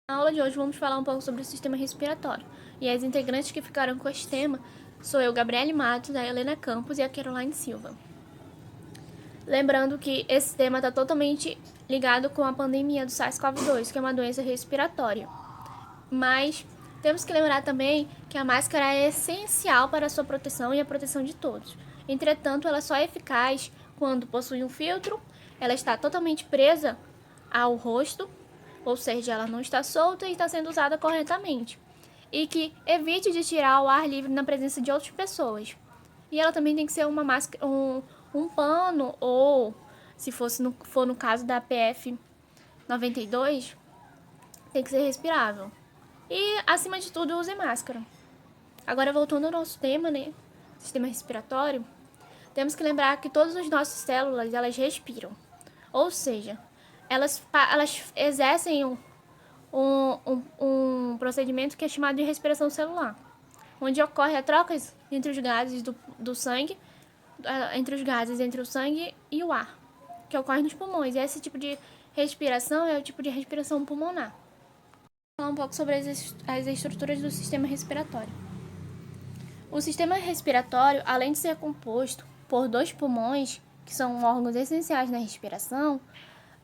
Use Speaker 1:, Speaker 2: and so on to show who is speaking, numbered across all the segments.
Speaker 1: Na aula de hoje vamos falar um pouco sobre o sistema respiratório. E as integrantes que ficaram com este tema sou eu, Gabriele Matos, a Helena Campos e a Caroline Silva. Lembrando que esse tema está totalmente ligado com a pandemia do SARS-CoV-2, que é uma doença respiratória. Mas temos que lembrar também que a máscara é essencial para a sua proteção e a proteção de todos. Entretanto, ela só é eficaz quando possui um filtro, ela está totalmente presa ao rosto, ou seja, ela não está solta e está sendo usada corretamente. E que evite de tirar o ar livre na presença de outras pessoas. E ela também tem que ser uma máscara, um pano, ou se for no caso da PF92, tem que ser respirável. E, acima de tudo, use máscara. Agora, voltando ao nosso tema, né? Sistema respiratório, temos que lembrar que todas as nossas células, elas respiram. Ou seja, elas exercem um procedimento que é chamado de respiração celular, onde ocorre a troca entre os gases do sangue, entre o sangue e o ar, que ocorre nos pulmões. E esse tipo de respiração é o tipo de respiração pulmonar. Vou falar um pouco sobre as estruturas do sistema respiratório. O sistema respiratório, além de ser composto por 2 pulmões, que são órgãos essenciais na respiração,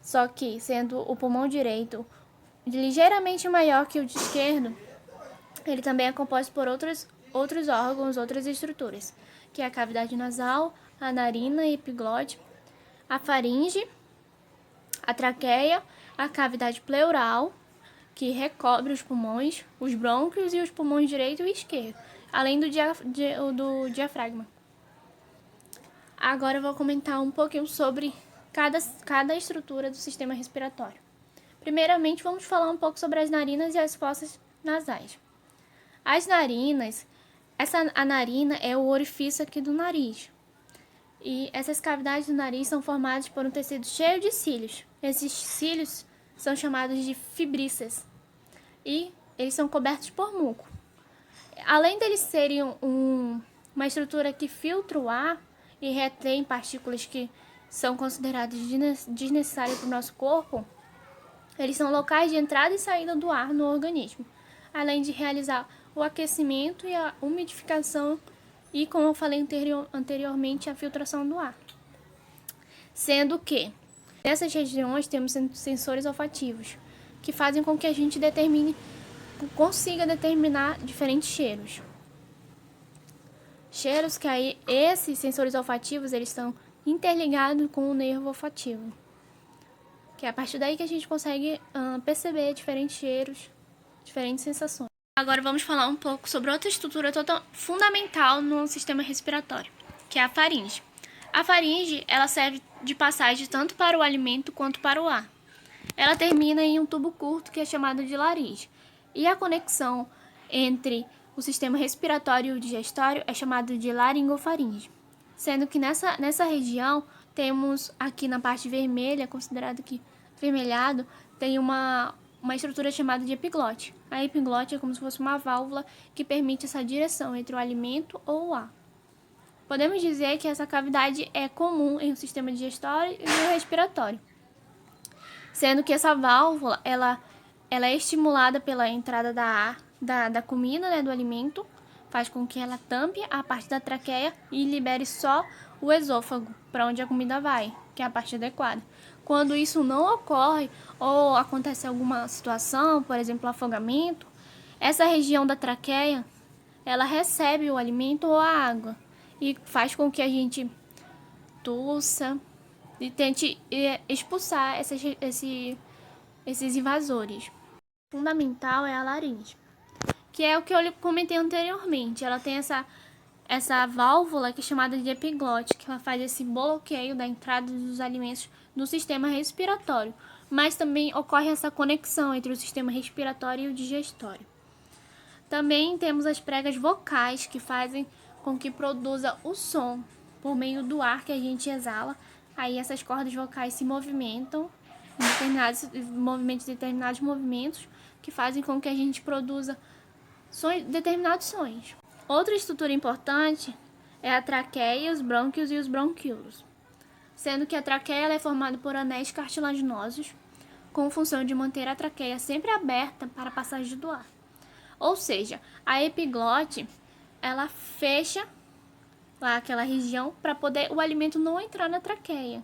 Speaker 1: só que sendo o pulmão direito ligeiramente maior que o de esquerdo, ele também é composto por outros órgãos, outras estruturas, que é a cavidade nasal, a narina e epiglote, a faringe, a traqueia, a cavidade pleural, que recobre os pulmões, os brônquios e os pulmões direito e esquerdo, além do diafragma. Agora eu vou comentar um pouquinho sobre cada estrutura do sistema respiratório. Primeiramente, vamos falar um pouco sobre as narinas e as fossas nasais. As narinas, a narina é o orifício aqui do nariz. E essas cavidades do nariz são formadas por um tecido cheio de cílios. Esses cílios são chamados de fibríceas. E eles são cobertos por muco. Além deles serem uma estrutura que filtra o ar e retém partículas que são consideradas desnecessárias para o nosso corpo, eles são locais de entrada e saída do ar no organismo, além de realizar o aquecimento e a umidificação e, como eu falei anteriormente, a filtração do ar. Sendo que nessas regiões temos sensores olfativos, que fazem com que a gente consiga determinar diferentes cheiros. Cheiros que aí, esses sensores olfativos, eles estão interligados com o nervo olfativo, que é a partir daí que a gente consegue perceber diferentes cheiros, diferentes sensações. Agora vamos falar um pouco sobre outra estrutura fundamental no sistema respiratório, que é a faringe. A faringe, ela serve de passagem tanto para o alimento quanto para o ar. Ela termina em um tubo curto que é chamado de laringe. E a conexão entre o sistema respiratório e o digestório é chamado de laringofaringe. Sendo que nessa região temos aqui na parte vermelha, considerado que vermelhado, tem uma estrutura chamada de epiglote. A epiglote é como se fosse uma válvula que permite essa direção entre o alimento ou o ar. Podemos dizer que essa cavidade é comum em um sistema digestório e respiratório, sendo que essa válvula ela é estimulada pela entrada da comida, né, do alimento, faz com que ela tampe a parte da traqueia e libere só o esôfago, para onde a comida vai, que é a parte adequada. Quando isso não ocorre ou acontece alguma situação, por exemplo, afogamento, essa região da traqueia, ela recebe o alimento ou a água e faz com que a gente tussa e tente expulsar esses invasores. O fundamental é a laringe, que é o que eu comentei anteriormente. Ela tem essa válvula que é chamada de epiglote, que ela faz esse bloqueio da entrada dos alimentos no sistema respiratório, mas também ocorre essa conexão entre o sistema respiratório e o digestório. Também temos as pregas vocais, que fazem com que produza o som por meio do ar que a gente exala. Aí essas cordas vocais se movimentam determinados movimentos que fazem com que a gente produza determinados sons. Outra estrutura importante é a traqueia, os brônquios e os bronquíolos, sendo que a traqueia é formada por anéis cartilaginosos, com função de manter a traqueia sempre aberta para a passagem do ar. Ou seja, a epiglote, ela fecha lá aquela região para poder o alimento não entrar na traqueia.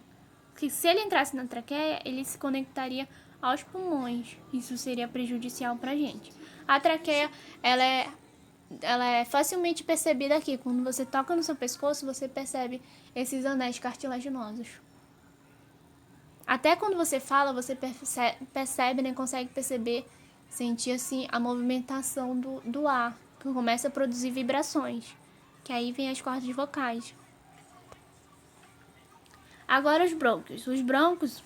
Speaker 1: Porque se ele entrasse na traqueia, ele se conectaria aos pulmões. Isso seria prejudicial para a gente. A traqueia, ela é facilmente percebida aqui. Quando você toca no seu pescoço, você percebe esses anéis cartilaginosos. Até quando você fala, você percebe, né, consegue perceber, sentir assim a movimentação do ar, que começa a produzir vibrações, que aí vem as cordas vocais. Agora os brônquios. Os brônquios,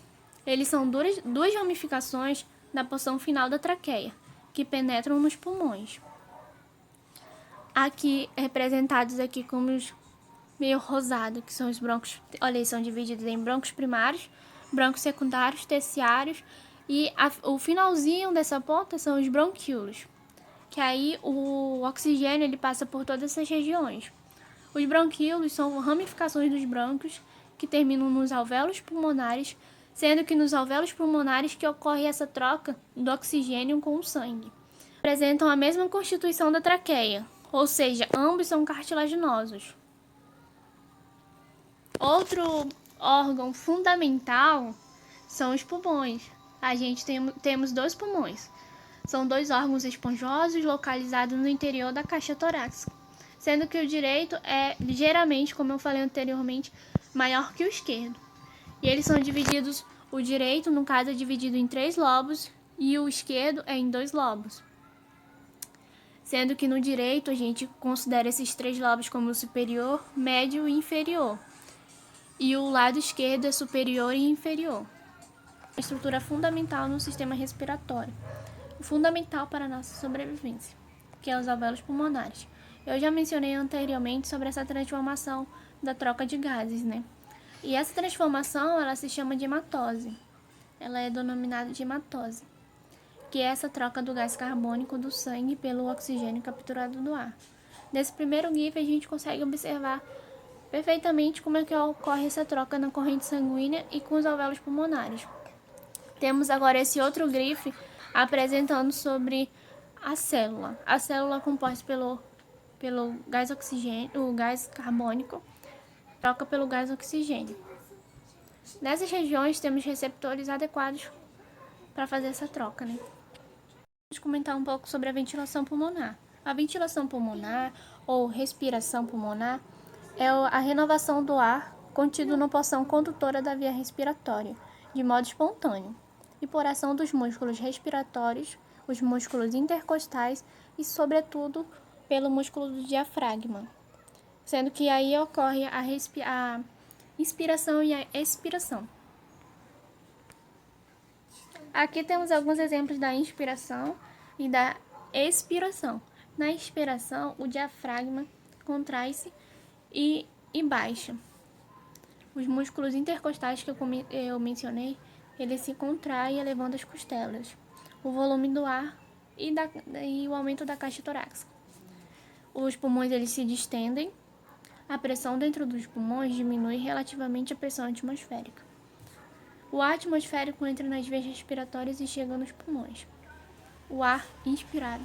Speaker 1: eles são duas ramificações da porção final da traqueia, que penetram nos pulmões. Aqui representados aqui como os meio rosado, que são os brônquios. Olha, eles são divididos em brônquios primários, brônquios secundários, terciários, e o finalzinho dessa ponta são os bronquíolos, que aí o oxigênio ele passa por todas essas regiões. Os bronquíolos são ramificações dos brônquios que terminam nos alvéolos pulmonares, sendo que nos alvéolos pulmonares que ocorre essa troca do oxigênio com o sangue. Apresentam a mesma constituição da traqueia, ou seja, ambos são cartilaginosos. Outro órgão fundamental são os pulmões. A gente temos dois pulmões. São dois órgãos esponjosos localizados no interior da caixa torácica, sendo que o direito é ligeiramente, como eu falei anteriormente, maior que o esquerdo. E eles são divididos, o direito, no caso, é dividido em 3 lobos e o esquerdo é em 2 lobos. Sendo que no direito a gente considera esses 3 lobos como superior, médio e inferior. E o lado esquerdo é superior e inferior. A estrutura fundamental no sistema respiratório, fundamental para a nossa sobrevivência, que é os alvéolos pulmonares. Eu já mencionei anteriormente sobre essa transformação da troca de gases, né? E essa transformação, ela se chama de hematose. Ela é denominada de hematose, que é essa troca do gás carbônico do sangue pelo oxigênio capturado do ar. Nesse primeiro GIF, a gente consegue observar perfeitamente como é que ocorre essa troca na corrente sanguínea e com os alvéolos pulmonares. Temos agora esse outro GIF apresentando sobre a célula. A célula é composta pelo gás oxigênio, o gás carbônico, troca pelo gás oxigênio. Nessas regiões temos receptores adequados para fazer essa troca, né? Vamos comentar um pouco sobre a ventilação pulmonar. A ventilação pulmonar ou respiração pulmonar é a renovação do ar contido na porção condutora da via respiratória, de modo espontâneo, e por ação dos músculos respiratórios, os músculos intercostais e, sobretudo, pelo músculo do diafragma, sendo que aí ocorre a inspiração e a expiração. Aqui temos alguns exemplos da inspiração e da expiração. Na inspiração, o diafragma contrai-se e baixa. Os músculos intercostais que eu mencionei, eles se contraem elevando as costelas, o volume do ar e o aumento da caixa torácica. Os pulmões eles se distendem, a pressão dentro dos pulmões diminui relativamente à pressão atmosférica. O ar atmosférico entra nas veias respiratórias e chega nos pulmões. O ar inspirado.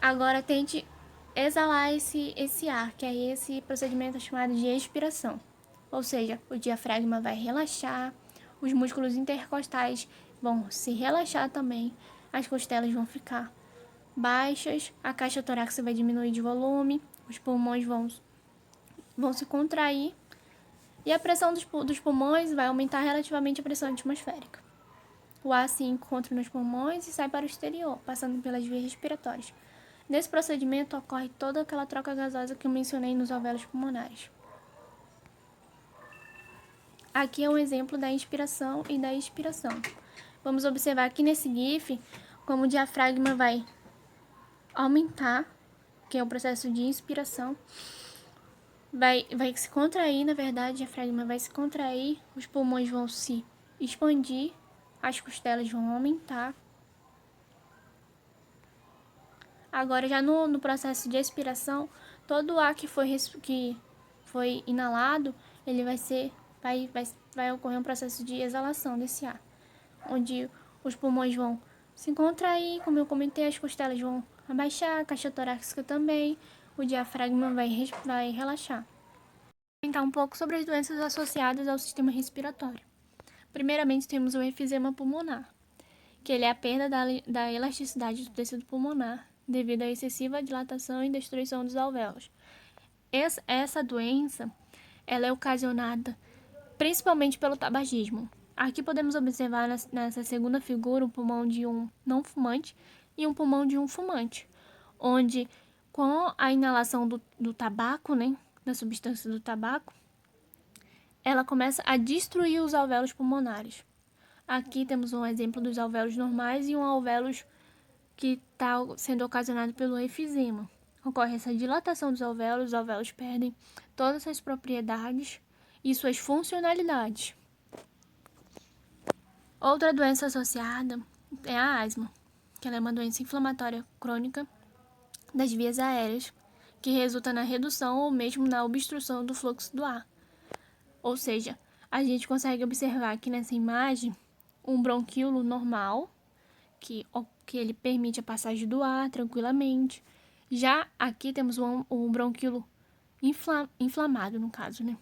Speaker 1: Agora tente exalar esse ar, que é esse procedimento chamado de expiração. Ou seja, o diafragma vai relaxar, os músculos intercostais vão se relaxar também, as costelas vão ficar baixas, a caixa torácica vai diminuir de volume, os pulmões vão se contrair e a pressão dos pulmões vai aumentar relativamente à pressão atmosférica. O ar se encontra nos pulmões e sai para o exterior, passando pelas vias respiratórias. Nesse procedimento ocorre toda aquela troca gasosa que eu mencionei nos alvéolos pulmonares. Aqui é um exemplo da inspiração e da expiração. Vamos observar aqui nesse GIF como o diafragma vai aumentar, que é o processo de inspiração. Vai se contrair, na verdade, o diafragma vai se contrair, os pulmões vão se expandir, as costelas vão aumentar. Agora, já no processo de expiração, todo o ar que foi inalado, ele vai ocorrer um processo de exalação desse ar. onde os pulmões vão se contrair, como eu comentei, as costelas vão abaixar, a caixa torácica também, o diafragma vai relaxar. Vou comentar um pouco sobre as doenças associadas ao sistema respiratório. Primeiramente, temos o efizema pulmonar, que ele é a perda da elasticidade do tecido pulmonar devido à excessiva dilatação e destruição dos alvéolos. Essa doença ela é ocasionada principalmente pelo tabagismo. Aqui podemos observar nessa segunda figura o pulmão de um não fumante e um pulmão de um fumante, onde com a inalação do tabaco, né, da substância do tabaco, ela começa a destruir os alvéolos pulmonares. Aqui temos um exemplo dos alvéolos normais e um alvéolos que está sendo ocasionado pelo efizema. Ocorre essa dilatação dos alvéolos, os alvéolos perdem todas suas propriedades e suas funcionalidades. Outra doença associada é a asma, que ela é uma doença inflamatória crônica das vias aéreas, que resulta na redução ou mesmo na obstrução do fluxo do ar. Ou seja, a gente consegue observar aqui nessa imagem um bronquíolo normal, que ele permite a passagem do ar tranquilamente. Já aqui temos um bronquíolo inflamado, no caso, né?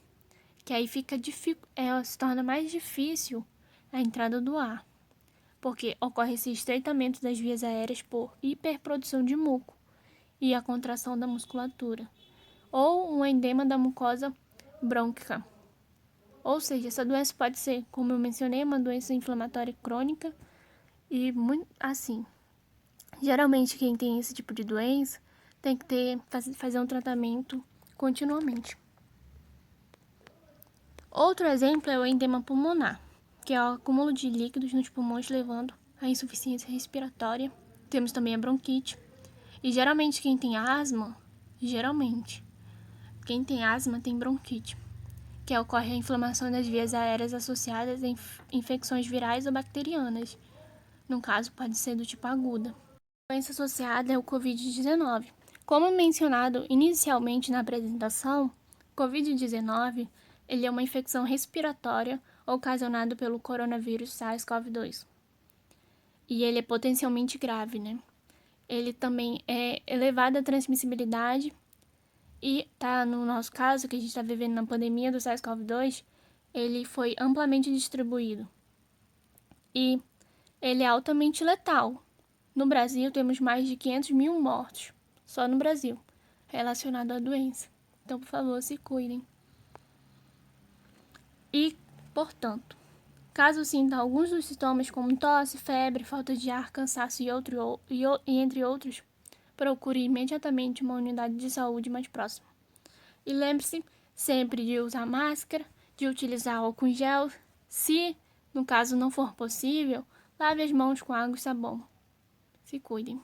Speaker 1: Que aí se torna mais difícil a entrada do ar, porque ocorre esse estreitamento das vias aéreas por hiperprodução de muco e a contração da musculatura, ou um edema da mucosa brônquica. Ou seja, essa doença pode ser, como eu mencionei, uma doença inflamatória crônica e muito assim. Geralmente quem tem esse tipo de doença tem que fazer um tratamento continuamente. Outro exemplo é o edema pulmonar, que é o acúmulo de líquidos nos pulmões levando à insuficiência respiratória. Temos também a bronquite. E geralmente quem tem asma tem bronquite, que ocorre a inflamação das vias aéreas associadas a infecções virais ou bacterianas. No caso, pode ser do tipo aguda. A doença associada é o Covid-19. Como mencionado inicialmente na apresentação, Covid-19 ele é uma infecção respiratória ocasionada pelo coronavírus SARS-CoV-2. E ele é potencialmente grave, né? Ele também é elevada a transmissibilidade e no nosso caso, que a gente está vivendo na pandemia do SARS-CoV-2, ele foi amplamente distribuído. E ele é altamente letal. No Brasil, temos mais de 500 mil mortos, só no Brasil, relacionado à doença. Então, por favor, se cuidem. E, portanto, caso sinta alguns dos sintomas como tosse, febre, falta de ar, cansaço e entre outros, procure imediatamente uma unidade de saúde mais próxima. E lembre-se sempre de usar máscara, de utilizar álcool em gel. Se, no caso, não for possível, lave as mãos com água e sabão. Se cuidem.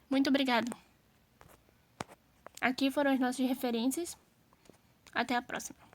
Speaker 1: Muito obrigada. Aqui foram as nossas referências. Até a próxima.